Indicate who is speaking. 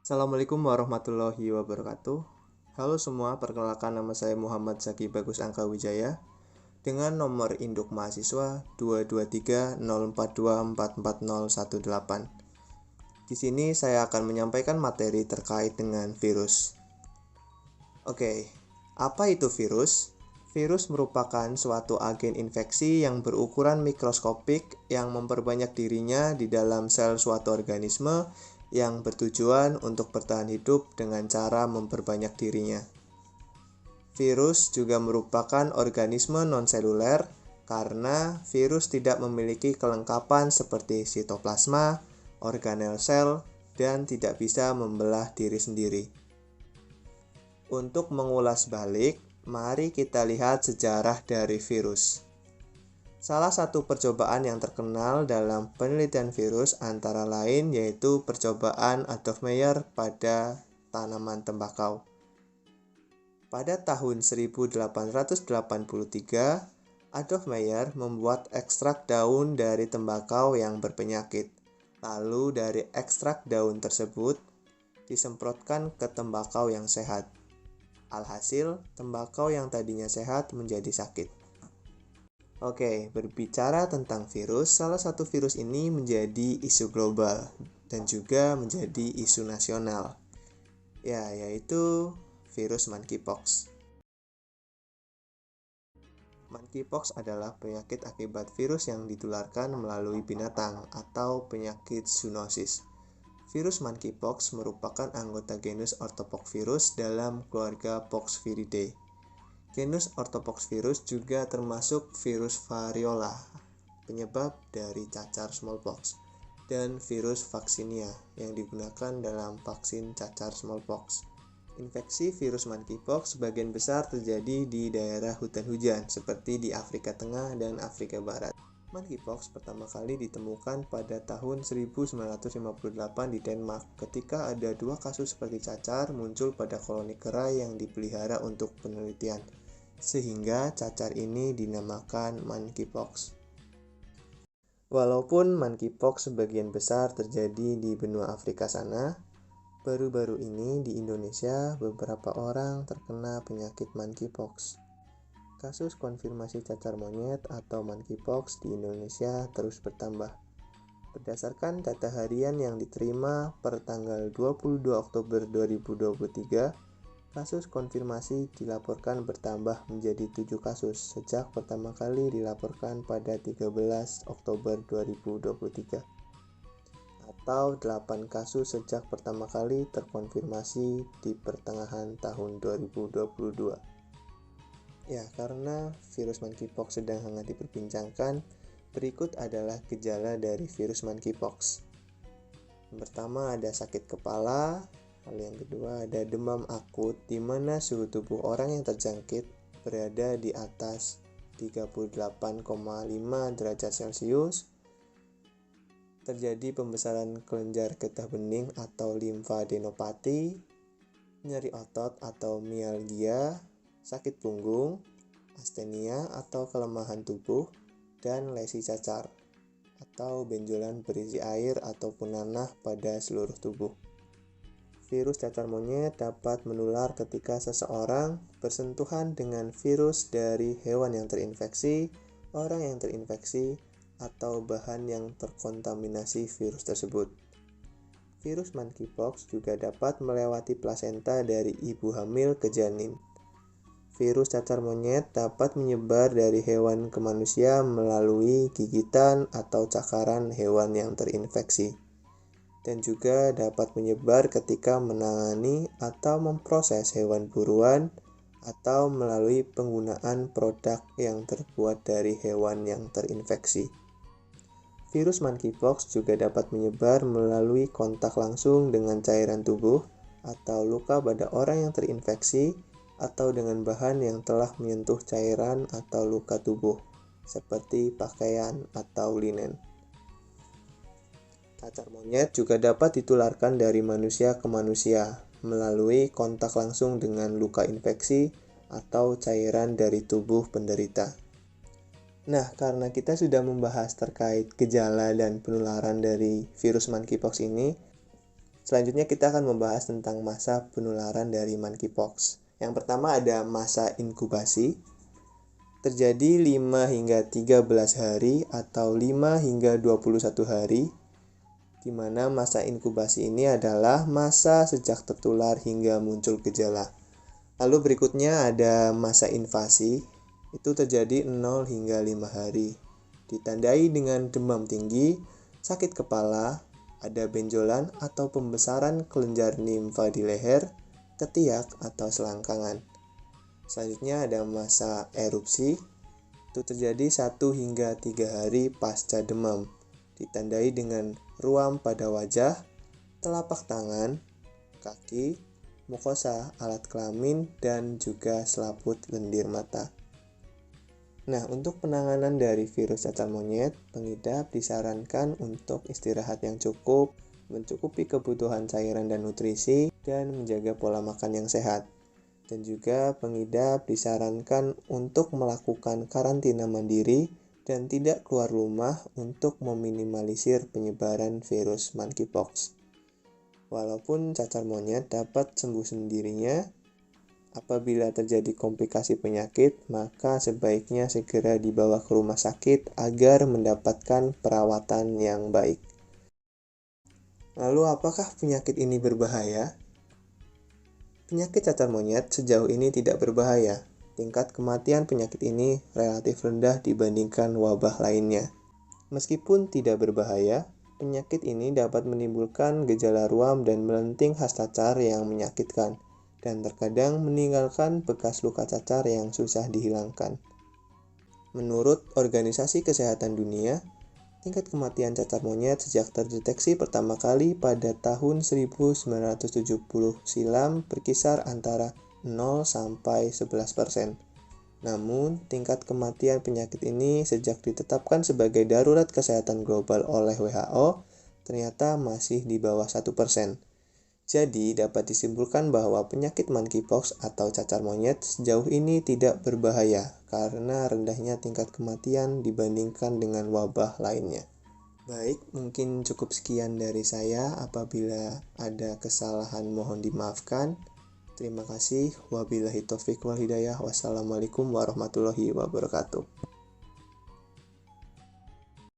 Speaker 1: Assalamualaikum warahmatullahi wabarakatuh. Halo semua, perkenalkan nama saya Muhammad Zaki Bagus Angka Wijaya dengan nomor induk mahasiswa 22304244018. Di sini saya akan menyampaikan materi terkait dengan virus. Oke, apa itu virus? Virus merupakan suatu agen infeksi yang berukuran mikroskopik yang memperbanyak dirinya di dalam sel suatu organisme yang bertujuan untuk bertahan hidup dengan cara memperbanyak dirinya. Virus juga merupakan organisme non-seluler karena virus tidak memiliki kelengkapan seperti sitoplasma, organel sel, dan tidak bisa membelah diri sendiri. Untuk mengulas balik, mari kita lihat sejarah dari virus. Salah satu percobaan yang terkenal dalam penelitian virus antara lain yaitu percobaan Adolf Meyer pada tanaman tembakau. Pada tahun 1883, Adolf Meyer membuat ekstrak daun dari tembakau yang berpenyakit. Lalu dari ekstrak daun tersebut disemprotkan ke tembakau yang sehat. Alhasil, tembakau yang tadinya sehat menjadi sakit. Oke, berbicara tentang virus, salah satu virus ini menjadi isu global dan juga menjadi isu nasional, yaitu virus monkeypox. Monkeypox adalah penyakit akibat virus yang ditularkan melalui binatang atau penyakit zoonosis. Virus monkeypox merupakan anggota genus Orthopoxvirus dalam keluarga Poxviridae. Genus Orthopoxvirus juga termasuk virus variola, penyebab dari cacar smallpox, dan virus vaccinia yang digunakan dalam vaksin cacar smallpox. Infeksi virus monkeypox sebagian besar terjadi di daerah hutan hujan seperti di Afrika Tengah dan Afrika Barat. Monkeypox pertama kali ditemukan pada tahun 1958 di Denmark ketika ada 2 kasus seperti cacar muncul pada koloni kera yang dipelihara untuk penelitian, sehingga cacar ini dinamakan monkeypox. Walaupun monkeypox sebagian besar terjadi di benua Afrika sana, baru-baru ini di Indonesia beberapa orang terkena penyakit monkeypox. Kasus konfirmasi cacar monyet atau monkeypox di Indonesia terus bertambah. Berdasarkan data harian yang diterima per tanggal 22 Oktober 2023, kasus konfirmasi dilaporkan bertambah menjadi 7 kasus sejak pertama kali dilaporkan pada 13 Oktober 2023, atau 8 kasus sejak pertama kali terkonfirmasi di pertengahan tahun 2022. Karena virus monkeypox sedang hangat diperbincangkan, berikut adalah gejala dari virus monkeypox. Yang pertama ada sakit kepala, lalu yang kedua ada demam akut di mana suhu tubuh orang yang terjangkit berada di atas 38,5 derajat Celcius. Terjadi pembesaran kelenjar getah bening atau limfadenopati, nyeri otot atau mialgia, sakit punggung, astenia atau kelemahan tubuh, dan lesi cacar atau benjolan berisi air ataupun nanah pada seluruh tubuh. Virus cacar monyet dapat menular ketika seseorang bersentuhan dengan virus dari hewan yang terinfeksi, orang yang terinfeksi, atau bahan yang terkontaminasi virus tersebut. Virus monkeypox juga dapat melewati plasenta dari ibu hamil ke janin. Virus cacar monyet dapat menyebar dari hewan ke manusia melalui gigitan atau cakaran hewan yang terinfeksi, dan juga dapat menyebar ketika menangani atau memproses hewan buruan atau melalui penggunaan produk yang terbuat dari hewan yang terinfeksi. Virus monkeypox juga dapat menyebar melalui kontak langsung dengan cairan tubuh atau luka pada orang yang terinfeksi atau dengan bahan yang telah menyentuh cairan atau luka tubuh, seperti pakaian atau linen. Cacar monyet juga dapat ditularkan dari manusia ke manusia melalui kontak langsung dengan luka infeksi atau cairan dari tubuh penderita. Nah, karena kita sudah membahas terkait gejala dan penularan dari virus monkeypox ini, Selanjutnya kita akan membahas tentang masa penularan dari monkeypox. Yang pertama ada masa inkubasi. Terjadi 5 hingga 13 hari atau 5 hingga 21 hari, di mana masa inkubasi ini adalah masa sejak tertular hingga muncul gejala. Lalu berikutnya ada masa invasi, itu terjadi 0 hingga 5 hari. Ditandai dengan demam tinggi, sakit kepala, ada benjolan atau pembesaran kelenjar nimfa di leher, ketiak, atau selangkangan. Selanjutnya ada masa erupsi, itu terjadi 1 hingga 3 hari pasca demam, ditandai dengan ruam pada wajah, telapak tangan, kaki, mukosa, alat kelamin, dan juga selaput lendir mata. Nah, untuk penanganan dari virus cacar monyet, pengidap disarankan untuk istirahat yang cukup, mencukupi kebutuhan cairan dan nutrisi, dan menjaga pola makan yang sehat. Dan juga pengidap disarankan untuk melakukan karantina mandiri dan tidak keluar rumah untuk meminimalisir penyebaran virus monkeypox. Walaupun cacar monyet dapat sembuh sendirinya, apabila terjadi komplikasi penyakit, maka sebaiknya segera dibawa ke rumah sakit agar mendapatkan perawatan yang baik. Lalu, apakah penyakit ini berbahaya? Penyakit cacar monyet sejauh ini tidak berbahaya. Tingkat kematian penyakit ini relatif rendah dibandingkan wabah lainnya. Meskipun tidak berbahaya, penyakit ini dapat menimbulkan gejala ruam dan melenting khas cacar yang menyakitkan, dan terkadang meninggalkan bekas luka cacar yang susah dihilangkan. Menurut Organisasi Kesehatan Dunia, tingkat kematian cacar monyet sejak terdeteksi pertama kali pada tahun 1970 silam berkisar antara 0 sampai 11%. Namun, tingkat kematian penyakit ini sejak ditetapkan sebagai darurat kesehatan global oleh WHO ternyata masih di bawah 1%. Jadi, dapat disimpulkan bahwa penyakit monkeypox atau cacar monyet sejauh ini tidak berbahaya karena rendahnya tingkat kematian dibandingkan dengan wabah lainnya. Baik, mungkin cukup sekian dari saya. Apabila ada kesalahan mohon dimaafkan. Terima kasih. Wabillahi taufiq wal hidayah. Wassalamualaikum warahmatullahi wabarakatuh.